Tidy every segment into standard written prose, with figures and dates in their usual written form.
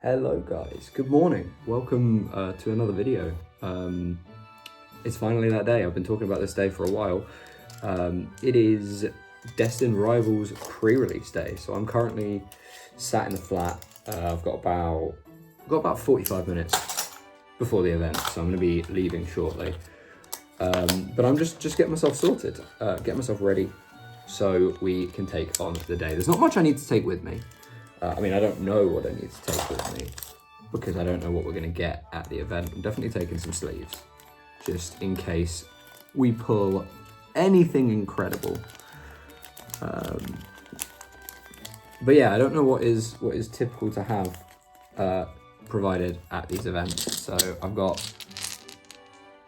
Hello guys, good morning. Welcome to another video. It's finally that day. I've been talking about this day for a while. It is Destined Rivals pre-release day. So I'm currently sat in the flat. I've got about 45 minutes before the event, so I'm gonna be leaving shortly. But I'm just getting myself sorted, getting myself ready so we can take on the day. There's not much I need to take with me. I mean, I don't know what I need to take with me because I don't know what we're going to get at the event. I'm definitely taking some sleeves just in case we pull anything incredible. But yeah, I don't know what is typical to have provided at these events. So I've got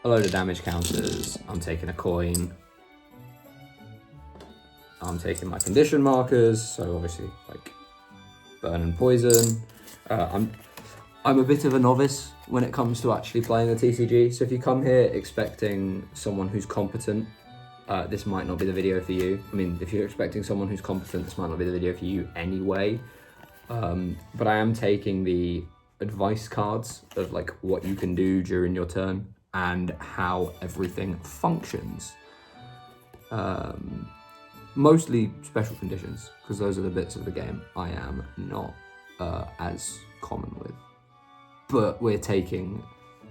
a load of damage counters. I'm taking a coin. I'm taking my condition markers. So obviously, like, burn and poison. I'm a bit of a novice when it comes to actually playing the TCG, so if you come here expecting someone who's competent, this might not be the video for you. I mean, if you're expecting someone who's competent, this might not be the video for you anyway. But I am taking the advice cards of like what you can do during your turn and how everything functions. Mostly special conditions, because those are the bits of the game I am not as common with. But we're taking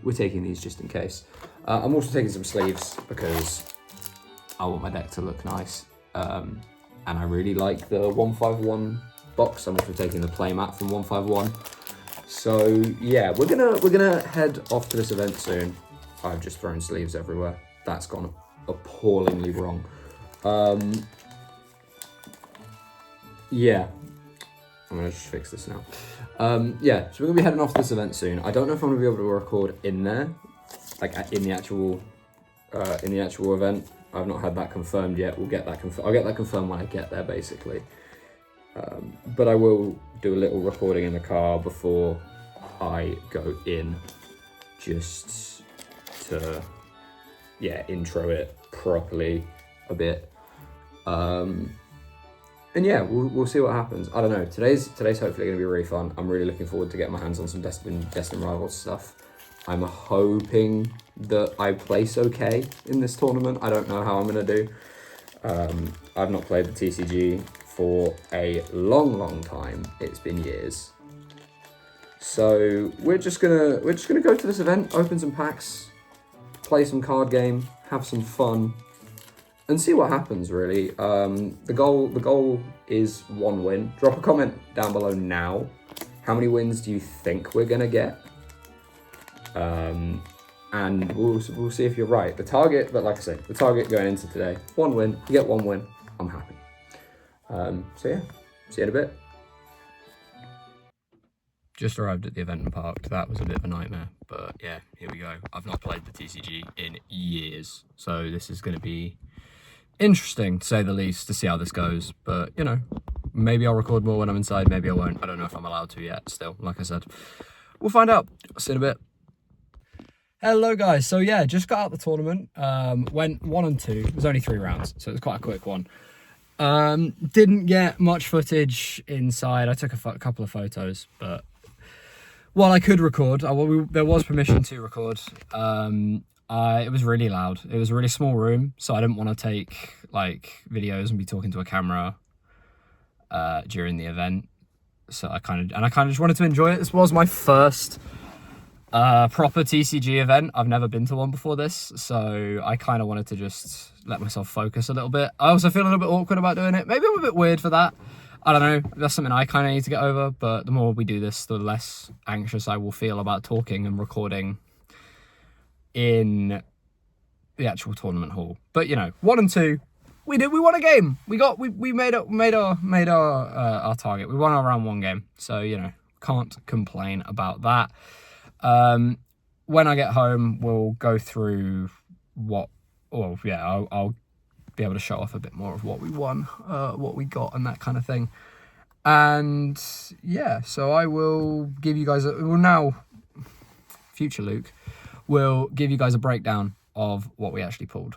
these just in case. I'm also taking some sleeves because I want my deck to look nice. And I really like the 151 box. I'm also taking the playmat from 151. So yeah, we're gonna head off to this event soon. I've just thrown sleeves everywhere. That's gone appallingly wrong. Yeah, I'm gonna just fix this now. Yeah, so we're gonna be heading off to this event soon. I don't know if I'm gonna be able to record in there, like in the actual event. I've not had that confirmed yet. We'll get that I'll get that confirmed when I get there, basically. But I will do a little recording in the car before I go in, just to, yeah, intro it properly a bit. And yeah, we'll see what happens. I don't know. Today's hopefully going to be really fun. I'm really looking forward to getting my hands on some Destined Rivals stuff. I'm hoping that I place okay in this tournament. I don't know how I'm going to do. I've not played the TCG for a long time. It's been years. So we're just gonna go to this event, open some packs, play some card game, have some fun, and see what happens, really. The goal is 1 win. Drop a comment down below now. How many wins do you think we're gonna get? And we'll see if you're right. The target, but like I say, the target going into today, 1 win. You get 1 win, I'm happy. So yeah, see you in a bit. Just arrived at the event and parked. That was a bit of a nightmare, but yeah, here we go. I've not played the TCG in years, so this is gonna be interesting, to say the least, to see how this goes. But, you know, maybe I'll record more when I'm inside, maybe I won't. I don't know if I'm allowed to yet, still, like I said. We'll find out. See you in a bit. Hello, guys. So, yeah, just got out the tournament. Went 1 and 2. It was only 3 rounds, so it was quite a quick one. Didn't get much footage inside. I took a couple of photos, but while I could record, there was permission to record. It was really loud. It was a really small room, so I didn't want to take like videos and be talking to a camera during the event. So I kind of just wanted to enjoy it. This was my first proper TCG event. I've never been to one before this, so I kind of wanted to just let myself focus a little bit. I also feel a little bit awkward about doing it. Maybe I'm a bit weird for that. I don't know. That's something I kind of need to get over. But the more we do this, the less anxious I will feel about talking and recording in the actual tournament hall. But you know, 1 and 2, we won a game. We made our target. We won our round 1 game. So, you know, can't complain about that. When I get home, we'll go through I'll be able to show off a bit more of what we won, what we got, and that kind of thing. And yeah, so I will give you guys future Luke will give you guys a breakdown of what we actually pulled,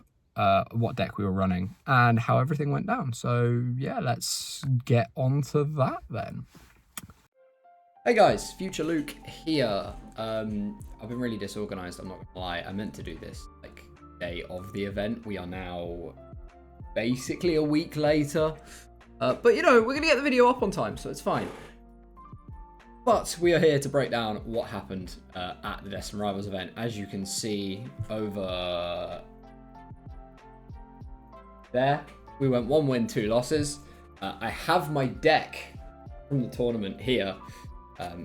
what deck we were running, and how everything went down. So yeah, let's get on to that then. Hey guys, Future Luke here. I've been really disorganized, I'm not gonna lie. I meant to do this like day of the event. We are now basically a week later. But you know, we're gonna get the video up on time, so it's fine. But we are here to break down what happened at the Destined Rivals event. As you can see over there, we went 1 win, 2 losses. I have my deck from the tournament here.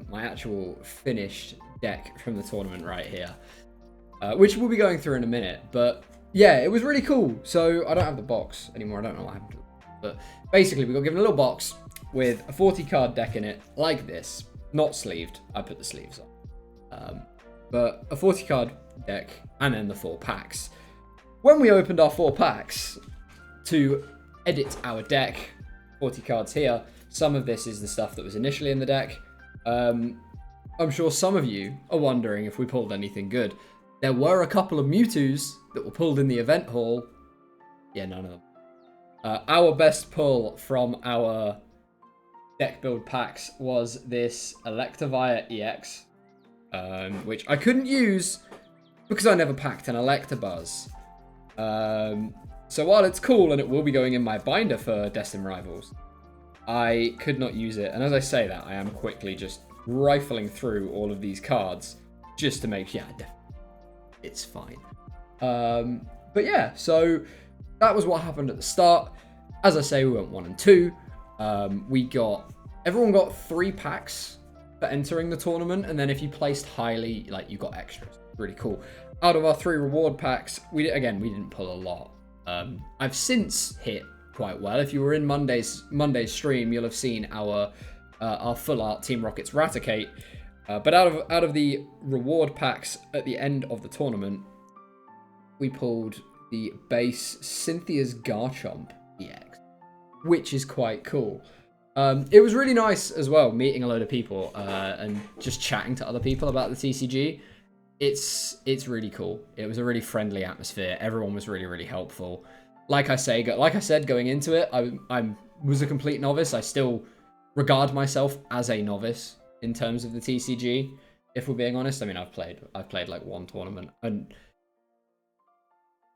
My actual finished deck from the tournament right here, which we'll be going through in a minute. But yeah, it was really cool. So I don't have the box anymore. I don't know what happened to it. But basically, we got given a little box with a 40 card deck in it, like this. Not sleeved. I put the sleeves on. But a 40 card deck and then the 4 packs. When we opened our 4 packs to edit our deck, 40 cards here, some of this is the stuff that was initially in the deck. I'm sure some of you are wondering if we pulled anything good. There were a couple of Mewtwo's that were pulled in the event hall. Yeah, none of them. Our best pull from our deck build packs was this Electivire EX, which I couldn't use because I never packed an Electabuzz. So while it's cool and it will be going in my binder for Destined Rivals, I could not use it. And as I say that, I am quickly just rifling through all of these cards just to make, yeah, it's fine. But yeah, so that was what happened at the start. As I say, we went 1 and 2. Everyone got 3 packs for entering the tournament. And then if you placed highly, like, you got extras. Really cool. Out of our 3 reward packs, we didn't pull a lot. I've since hit quite well. If you were in Monday's stream, you'll have seen our full art Team Rocket's Raticate. But out of the reward packs at the end of the tournament, we pulled the base Cynthia's Garchomp EX, which is quite cool. It was really nice as well, meeting a load of people and just chatting to other people about the TCG. It's really cool. It was a really friendly atmosphere. Everyone was really, really helpful. Like I said, going into it, I was a complete novice. I still regard myself as a novice in terms of the TCG, if we're being honest. I mean, I've played like 1 tournament, and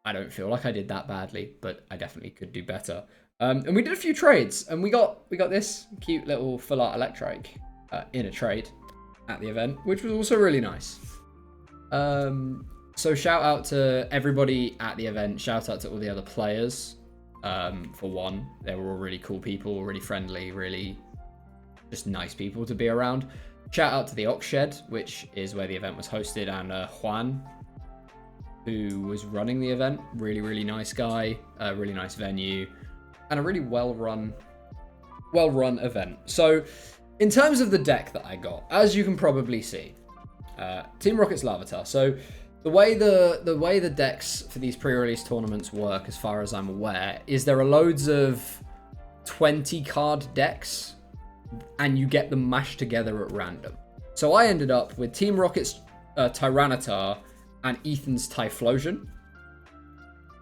I don't feel like I did that badly, but I definitely could do better. And we did a few trades, and we got this cute little full art Electrike in a trade at the event, which was also really nice. So shout out to everybody at the event. Shout out to all the other players. For one, they were all really cool people, really friendly, really just nice people to be around. Shout out to the Ox Shed, which is where the event was hosted, and Juan, who was running the event. Really, really nice guy, really nice venue, and a really well-run event. So in terms of the deck that I got, as you can probably see, Team Rocket's Larvitar. So the way the decks for these pre-release tournaments work, as far as I'm aware, is there are loads of 20 card decks, and you get them mashed together at random. So I ended up with Team Rocket's Tyranitar and Ethan's Typhlosion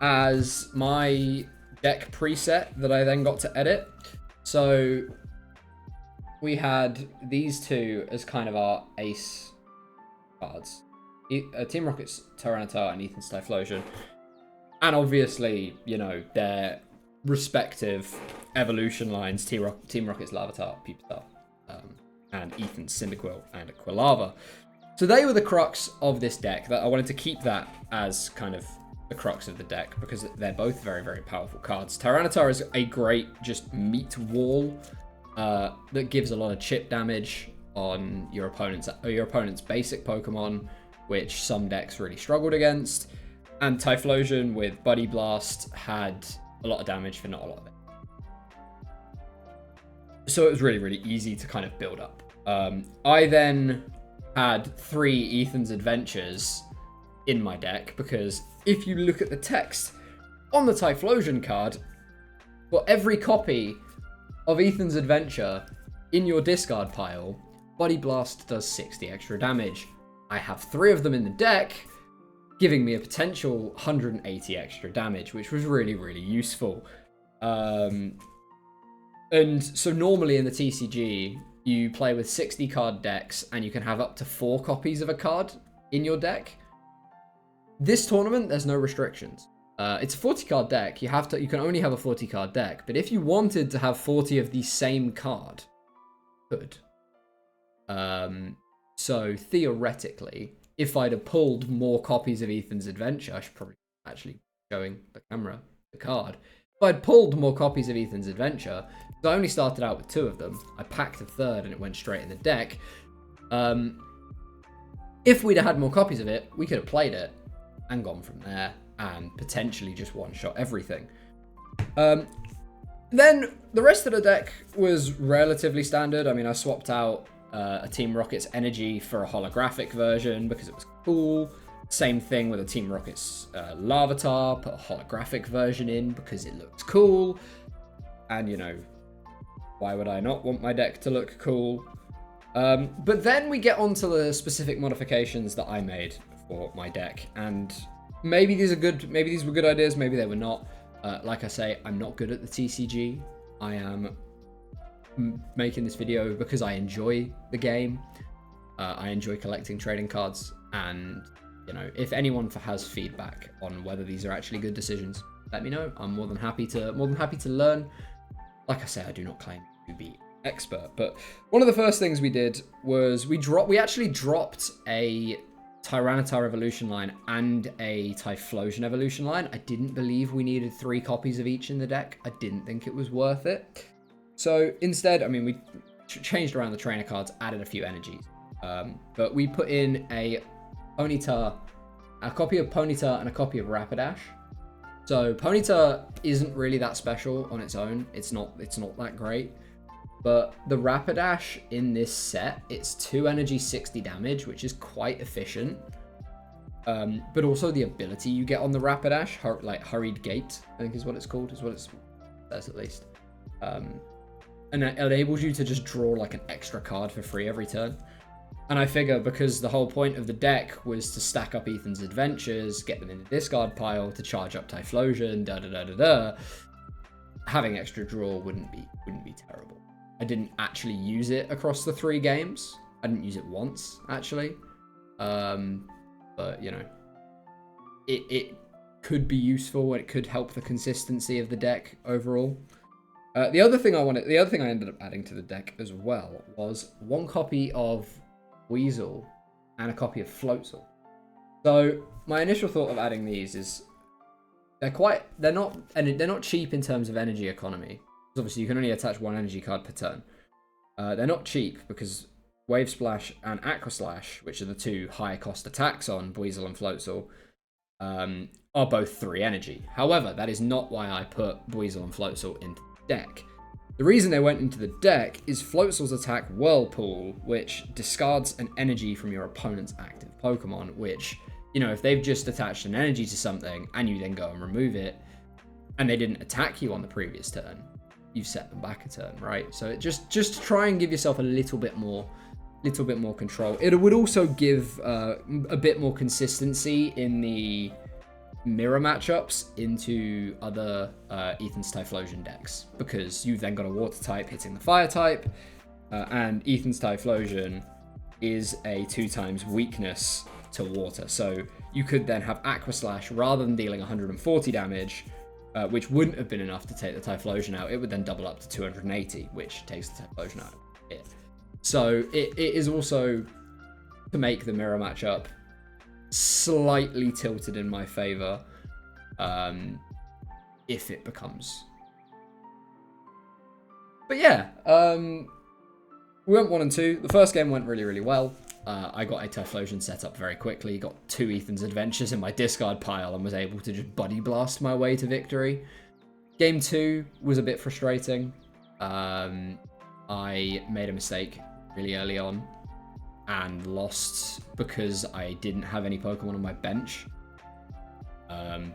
as my deck preset that I then got to edit. So we had these 2 as kind of our ace cards. Team Rocket's Tyranitar and Ethan's Typhlosion. And obviously, you know, their respective evolution lines, Team Rocket's Larvitar, Pupitar, and Ethan's Cyndaquil and Quilava. So they were the crux of this deck. That I wanted to keep that as kind of the crux of the deck because they're both very, very powerful cards. Tyranitar is a great just meat wall that gives a lot of chip damage on your opponent's basic Pokemon, which some decks really struggled against. And Typhlosion with Buddy Blast had a lot of damage for not a lot of it. So it was really, really easy to kind of build up. I then had 3 Ethan's Adventures in my deck because if you look at the text on the Typhlosion card, for every copy of Ethan's Adventure in your discard pile, Buddy Blast does 60 extra damage. I have 3 of them in the deck, giving me a potential 180 extra damage, which was really, really useful. And so normally in the TCG, you play with 60 card decks, and you can have up to 4 copies of a card in your deck. This tournament, there's no restrictions. It's a 40 card deck. You can only have a 40 card deck, but if you wanted to have 40 of the same card, you could. So theoretically, if I'd have pulled more copies of Ethan's Adventure, I should probably actually showing the camera the card. If I'd pulled more copies of Ethan's Adventure, so I only started out with 2 of them. I packed a third and it went straight in the deck. If we'd have had more copies of it, we could have played it and gone from there and potentially just one-shot everything. Then the rest of the deck was relatively standard. I mean, I swapped out a Team Rocket's Energy for a holographic version because it was cool. Same thing with a Team Rocket's Larvitar, put a holographic version in because it looks cool. And, you know, why would I not want my deck to look cool? But then we get onto the specific modifications that I made for my deck. And maybe these were good ideas, maybe they were not. Like I say, I'm not good at the TCG. I am making this video because I enjoy the game. I enjoy collecting trading cards, and you know, if anyone has feedback on whether these are actually good decisions, let me know. I'm more than happy to learn. Like I say, I do not claim to be expert, but one of the first things we did was we actually dropped a Tyranitar Evolution line and a Typhlosion Evolution line. I didn't believe we needed 3 copies of each in the deck. I didn't think it was worth it. So instead, I mean, we changed around the trainer cards, added a few energies. But we put in a Ponyta, a copy of Ponyta and a copy of Rapidash. So Ponyta isn't really that special on its own. It's not that great. But the Rapidash in this set, it's 2 energy, 60 damage, which is quite efficient. But also the ability you get on the Rapidash, like Hurried Gate, I think is what it's called, is what it says at least. And it enables you to just draw like an extra card for free every turn. And I figure because the whole point of the deck was to stack up Ethan's Adventures, get them in the discard pile to charge up Typhlosion, having extra draw wouldn't be terrible. I didn't actually use it across the 3 games. I didn't use it once, actually. But, you know, it could be useful and it could help the consistency of the deck overall. The other thing I ended up adding to the deck as well was 1 copy of Weasel and a copy of Floatzel. So my initial thought of adding these is they're not cheap in terms of energy economy. Obviously, you can only attach 1 energy card per turn. They're not cheap because Wave Splash and Aqua Slash, which are the 2 high cost attacks on Weasel and Floatzel, are both 3 energy. However, that is not why I put Weasel and Floatzel into the deck. The reason they went into the deck is Floatzel's attack Whirlpool, which discards an energy from your opponent's active Pokemon, which, you know, if they've just attached an energy to something and you then go and remove it, and they didn't attack you on the previous turn, you've set them back a turn, right? So it just try and give yourself a little bit more control. It would also give a bit more consistency in the mirror matchups into other Ethan's Typhlosion decks, because you've then got a water type hitting the fire type, and Ethan's Typhlosion is a 2x weakness to water. So you could then have Aqua Slash, rather than dealing 140 damage, which wouldn't have been enough to take the Typhlosion out. It would then double up to 280, which takes the Typhlosion out of it. So it is also to make the mirror matchup slightly tilted in my favor, if it becomes. But yeah, we went 1 and 2. The first game went really, really well. I got a Typhlosion set up very quickly, got 2 Ethan's Adventures in my discard pile, and was able to just buddy blast my way to victory. Game 2 was a bit frustrating. I made a mistake really early on and lost because I didn't have any Pokemon on my bench.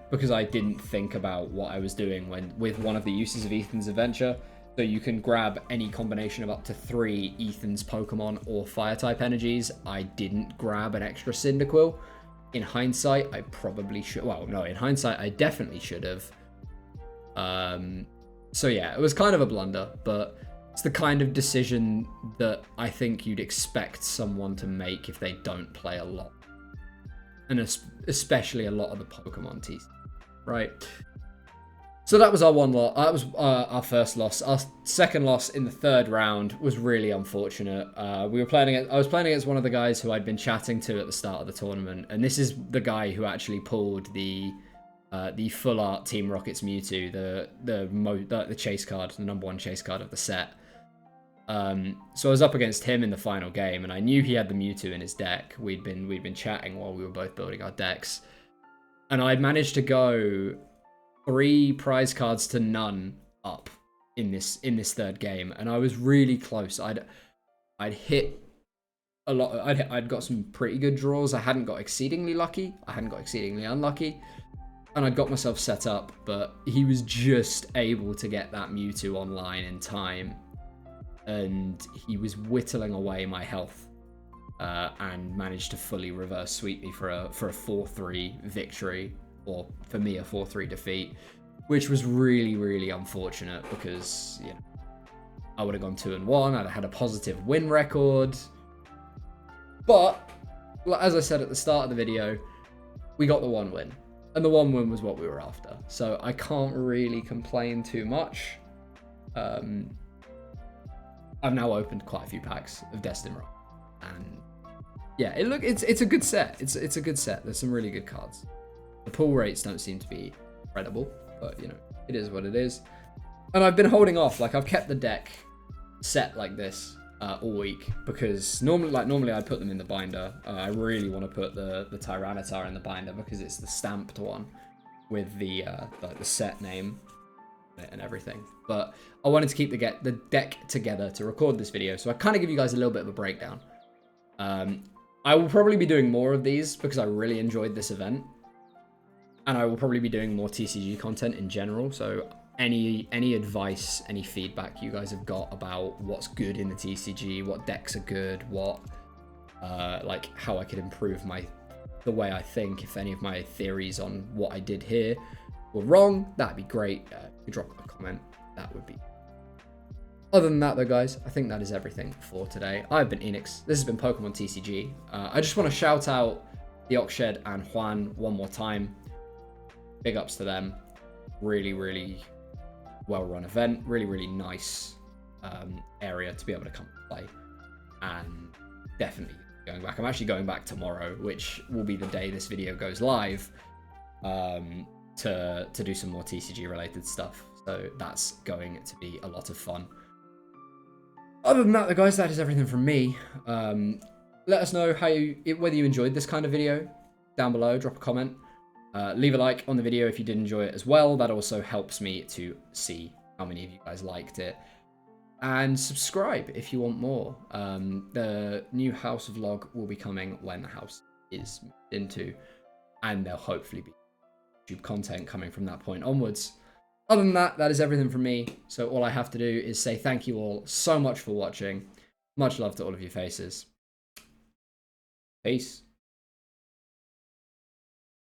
Because I didn't think about what I was doing with one of the uses of Ethan's Adventure. So you can grab any combination of up to 3 Ethan's Pokemon or Fire-type energies. I didn't grab an extra Cyndaquil. In hindsight, I probably should. Well, no, in hindsight, I definitely should have. So yeah, it was kind of a blunder, but It's the kind of decision that I think you'd expect someone to make if they don't play a lot. And especially a lot of the Pokemon TCG, right? So that was our one loss. That was our first loss. Our second loss in the third round was really unfortunate. I was playing against one of the guys who I'd been chatting to at the start of the tournament, and this is the guy who actually pulled the full art Team Rocket's Mewtwo, the chase card, the #1 chase card of the set. So I was up against him in the final game, and I knew he had the Mewtwo in his deck. We'd been chatting while we were both building our decks, and I'd managed to go 3 prize cards to none up in this third game, and I was really close. I'd hit a lot. I'd got some pretty good draws. I hadn't got exceedingly lucky. I hadn't got exceedingly unlucky, and I'd got myself set up. But he was just able to get that Mewtwo online in time, and he was whittling away my health, and managed to fully reverse sweep me for a 4-3 victory. Or for me, a 4-3 defeat, which was really, really unfortunate because, you know, I would have gone 2-1. I'd have had a positive win record. But, as I said at the start of the video, we got the 1 win. And the 1 win was what we were after. So I can't really complain too much. I've now opened quite a few packs of Destined. And yeah, it's a good set. It's a good set. There's some really good cards. The pull rates don't seem to be incredible, but, you know, it is what it is. And I've been holding off. Like, I've kept the deck set like this all week because normally I'd put them in the binder. I really want to put the Tyranitar in the binder because it's the stamped one with the set name and everything. But I wanted to keep the deck together to record this video, so I kind of give you guys a little bit of a breakdown. I will probably be doing more of these because I really enjoyed this event. And I will probably be doing more TCG content in general. So any advice, any feedback you guys have got about what's good in the TCG, what decks are good, like how I could improve the way I think, if any of my theories on what I did here were wrong, that'd be great. You drop a comment, that would be. Other than that though, guys, I think that is everything for today. I've been Enix. This has been Pokemon TCG. I just want to shout out the Oxshed and Juan one more time. Big ups to them. Really, really well-run event. Really, really nice area to be able to come and play. And definitely going back. I'm actually going back tomorrow, which will be the day this video goes live, to do some more TCG-related stuff. So that's going to be a lot of fun. Other than that, guys, that is everything from me. Let us know whether you enjoyed this kind of video down below. Drop a comment. Leave a like on the video if you did enjoy it as well. That also helps me to see how many of you guys liked it. And subscribe if you want more. The new house vlog will be coming when the house is moved into. And there'll hopefully be YouTube content coming from that point onwards. Other than that, that is everything from me. So all I have to do is say thank you all so much for watching. Much love to all of your faces. Peace.